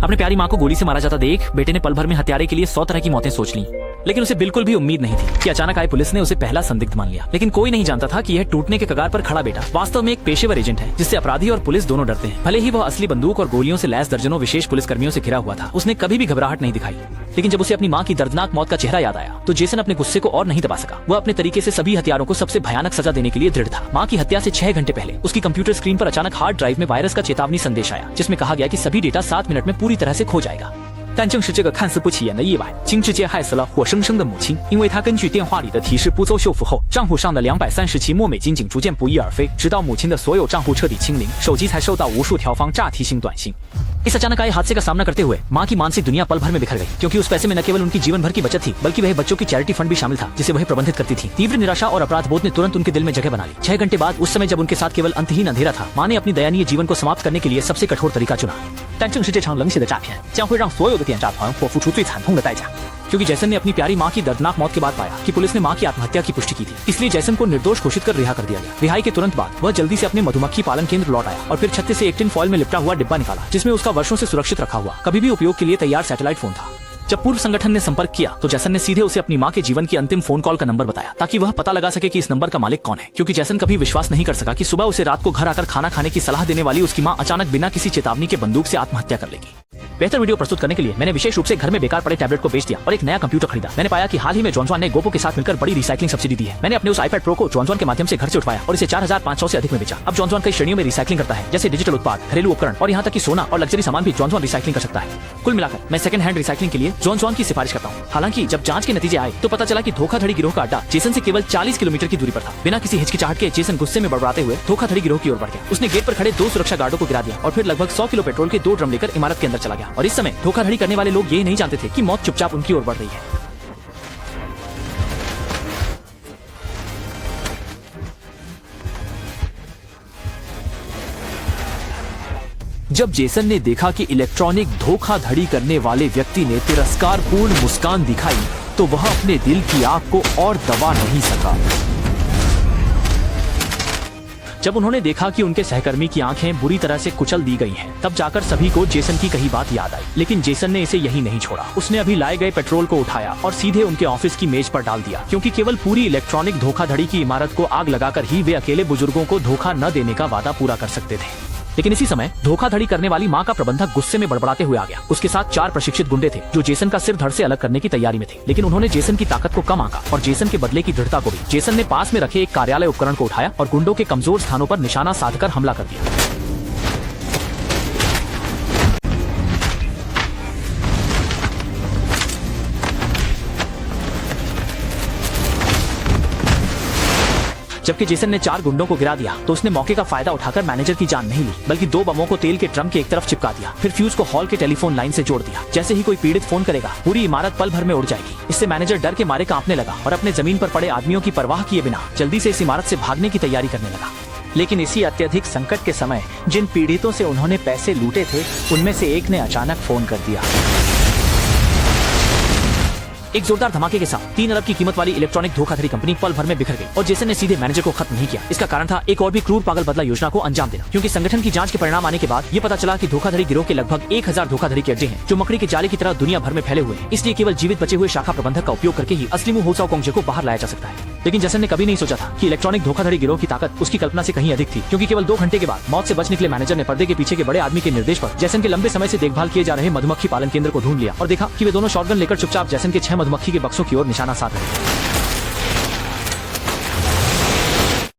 अपने प्यारी माँ को गोली से मारा जाता देख बेटे ने पल भर में हत्यारे के लिए 100 तरह की मौतें सोच ली, लेकिन उसे बिल्कुल भी उम्मीद नहीं थी कि अचानक आई पुलिस ने उसे पहला संदिग्ध मान लिया। लेकिन कोई नहीं जानता था कि यह टूटने के कगार पर खड़ा बेटा वास्तव में एक पेशेवर एजेंट है, जिससे अपराधी और पुलिस दोनों डरते हैं। भले ही वह असली बंदूक और गोलियों से लैस दर्जनों विशेष पुलिसकर्मियों से घिरा हुआ था, उसने कभी भी घबराहट नहीं दिखाई। लेकिन जब उसे अपनी माँ की दर्दनाक मौत का चेहरा याद आया तो जेसन अपने गुस्से को और नहीं दबा सका। वह अपने तरीके से सभी हथियारों को सबसे भयानक सजा देने के लिए दृढ़ था। माँ की हत्या से 6 घंटे पहले उसकी कंप्यूटर स्क्रीन पर अचानक हार्ड ड्राइव में वायरस का चेतावनी संदेश आया, जिसमें कहा गया कि सभी डेटा 7 मिनट में पूरी तरह से खो जाएगा। 但正是这个看似不起眼的意外，金智介害死了活生生的母亲，因为他根据电话里的提示步骤修复后，账户上的230期墨美金逐渐不翼而飞，直到母亲的所有账户彻底清零，手机才收到无数条方诈提性短信。इस अचानक आए हादसे का सामना करते हुए माँ की मानसिक दुनिया पल भर में बिखर गई, क्योंकि उस पैसे में न केवल उनकी जीवन भर की बचत थी, बल्कि वह बच्चों की चैरिटी फंड भी शामिल था, जिसे वह प्रबंधित करती थी। तीव्र निराशा और अपराध बोध ने तुरंत उनके दिल में जगह बना ली। 6 घंटे बाद, उस समय जब उनके साथ केवल अंतहीन अंधेरा था, माँ ने अपनी दयनीय जीवन को समाप्त करने के लिए सबसे कठोर तरीका चुना। 但正是这场冷血的诈骗将会让所有的点诈团伙付出最惨痛的代价， क्योंकि जैसन ने अपनी प्यारी माँ की दर्दनाक मौत के बाद पाया कि पुलिस ने माँ की आत्महत्या की पुष्टि की थी, इसलिए जैसन को निर्दोष घोषित कर रिहा कर दिया गया। रिहाई के तुरंत बाद वह जल्दी से अपने मधुमक्खी पालन केंद्र लौट आया और फिर छत्ते से एक टिन फॉइल में लिपटा हुआ डिब्बा निकाला, जिसमें उसका वर्षों से सुरक्षित रखा हुआ कभी भी उपयोग के लिए तैयार सैटेलाइट फोन था। जब पूर्व संगठन ने संपर्क किया तो जैसन ने सीधे उसे अपनी माँ के जीवन की अंतिम फोन कॉल का नंबर बताया, ताकि वह पता लगा सके कि इस नंबर का मालिक कौन है। क्योंकि जैसन कभी विश्वास नहीं कर सका कि सुबह उसे रात को घर आकर खाना खाने की सलाह देने वाली उसकी माँ अचानक बिना किसी चेतावनी के बंदूक से आत्महत्या कर लेगी। बेहतर वीडियो प्रस्तुत करने के लिए मैंने विशेष रूप से घर में बेकार पड़े टैबलेट को बेच दिया और एक नया कंप्यूटर खरीदा। मैंने पाया कि हाल ही में जॉनजॉन ने गोपो के साथ मिलकर बड़ी रिसाइकलिंग सब्सिडी दी है। मैंने अपने उस iPad Pro को जॉनजॉन के माध्यम से घर से उठवाया और इसे 4500 से अधिक में बेचा। अब जॉनजॉन कई श्रेणियों में रिसाइकलिंग करता है, जैसे डिजिटल उत्पाद, घरेलू उपकरण और यहाँ तक कि सोना और लग्जरी सामान भी जॉनजॉन रिसाइकलिंग कर सकता है। कुल मिलाकर मैं सेकंड हैंड रिसाइकलिंग के लिए जॉनजॉन की सिफारिश करता हूँ। हालांकि जब जांच के नतीजे आए तो पता चला कि धोखाधड़ी गिरोह का अड्डा जेसन से केवल 40 किलोमीटर की दूरी पर था। बिना किसी हिचकिचाहट के जेसन गुस्से में बड़बड़ाते हुए धोखाधड़ी गिरोह की ओर बढ़ गया। उसने गेट पर खड़े 2 सुरक्षा गार्डों को गिरा दिया और फिर लगभग 100 किलो पेट्रोल के 2 ड्रम लेकर इमारत के अंदर चला गया। और इस समय धोखाधड़ी करने वाले लोग ये नहीं जानते थे कि मौत चुपचाप उनकी ओर बढ़ रही है। जब जेसन ने देखा कि इलेक्ट्रॉनिक धोखाधड़ी करने वाले व्यक्ति ने तिरस्कारपूर्ण मुस्कान दिखाई तो वह अपने दिल की आग को और दबा नहीं सका। जब उन्होंने देखा कि उनके सहकर्मी की आंखें बुरी तरह से कुचल दी गई हैं, तब जाकर सभी को जेसन की कही बात याद आई। लेकिन जेसन ने इसे यही नहीं छोड़ा। उसने अभी लाए गए पेट्रोल को उठाया और सीधे उनके ऑफिस की मेज पर डाल दिया, क्योंकि केवल पूरी इलेक्ट्रॉनिक धोखाधड़ी की इमारत को आग लगाकर ही वे अकेले बुजुर्गों को धोखा न देने का वादा पूरा कर सकते थे। लेकिन इसी समय धोखाधड़ी करने वाली माँ का प्रबंधक गुस्से में बड़बड़ाते हुए आ गया। उसके साथ 4 प्रशिक्षित गुंडे थे जो जेसन का सिर धड़ से अलग करने की तैयारी में थे, लेकिन उन्होंने जेसन की ताकत को कम आंका और जेसन के बदले की दृढ़ता को भी। जेसन ने पास में रखे एक कार्यालय उपकरण को उठाया और गुंडों के कमजोर स्थानों पर निशाना साधकर हमला कर दिया। जबकि जेसन ने 4 गुंडों को गिरा दिया तो उसने मौके का फायदा उठाकर मैनेजर की जान नहीं ली, बल्कि 2 बमों को तेल के ड्रम के एक तरफ चिपका दिया। फिर फ्यूज को हॉल के टेलीफोन लाइन से जोड़ दिया। जैसे ही कोई पीड़ित फोन करेगा पूरी इमारत पल भर में उड़ जाएगी। इससे मैनेजर डर के मारे कांपने लगा और अपने जमीन पर पड़े आदमियों की परवाह किए बिना जल्दी से इस इमारत से भागने की तैयारी करने लगा। लेकिन इसी अत्यधिक संकट के समय जिन पीड़ितों से उन्होंने पैसे लूटे थे उनमें से एक ने अचानक फोन कर दिया। एक जोरदार धमाके के साथ 3 अरब की कीमत वाली इलेक्ट्रॉनिक धोखाधड़ी कंपनी पल भर में बिखर गई और जेसन ने सीधे मैनेजर को खत्म नहीं किया। इसका कारण था एक और भी क्रूर पागल बदला योजना को अंजाम देना, क्योंकि संगठन की जांच के परिणाम आने के बाद ये पता चला कि धोखाधड़ी गिरोह के लगभग 1000 धोखाधड़ी के अड्डे हैं जो मकड़ी के जाले की तरह दुनिया भर में फैले हुए हैं। इसलिए केवल जीवित बचे हुए शाखा प्रबंधक का उपयोग करके ही असली मुंह होसाओ कोंगजे को बाहर लाया जा सकता है। लेकिन जेसन ने कभी नहीं सोचा था कि इलेक्ट्रॉनिक धोखाधड़ी गिरोह की ताकत उसकी कल्पना से कहीं अधिक थी, क्योंकि केवल 2 घंटे के बाद मौत से बच निकले मैनेजर ने पर्दे के पीछे के बड़े आदमी के निर्देश पर जेसन के लंबे समय से देखभाल किए जा रहे मधुमक्खी पालन केंद्र को ढूंढ लिया और देखा कि वे दोनों शॉटगन लेकर चुपचाप जेसन के 6 मधुमक्खी के बक्सों की ओर निशाना साध रहे थे।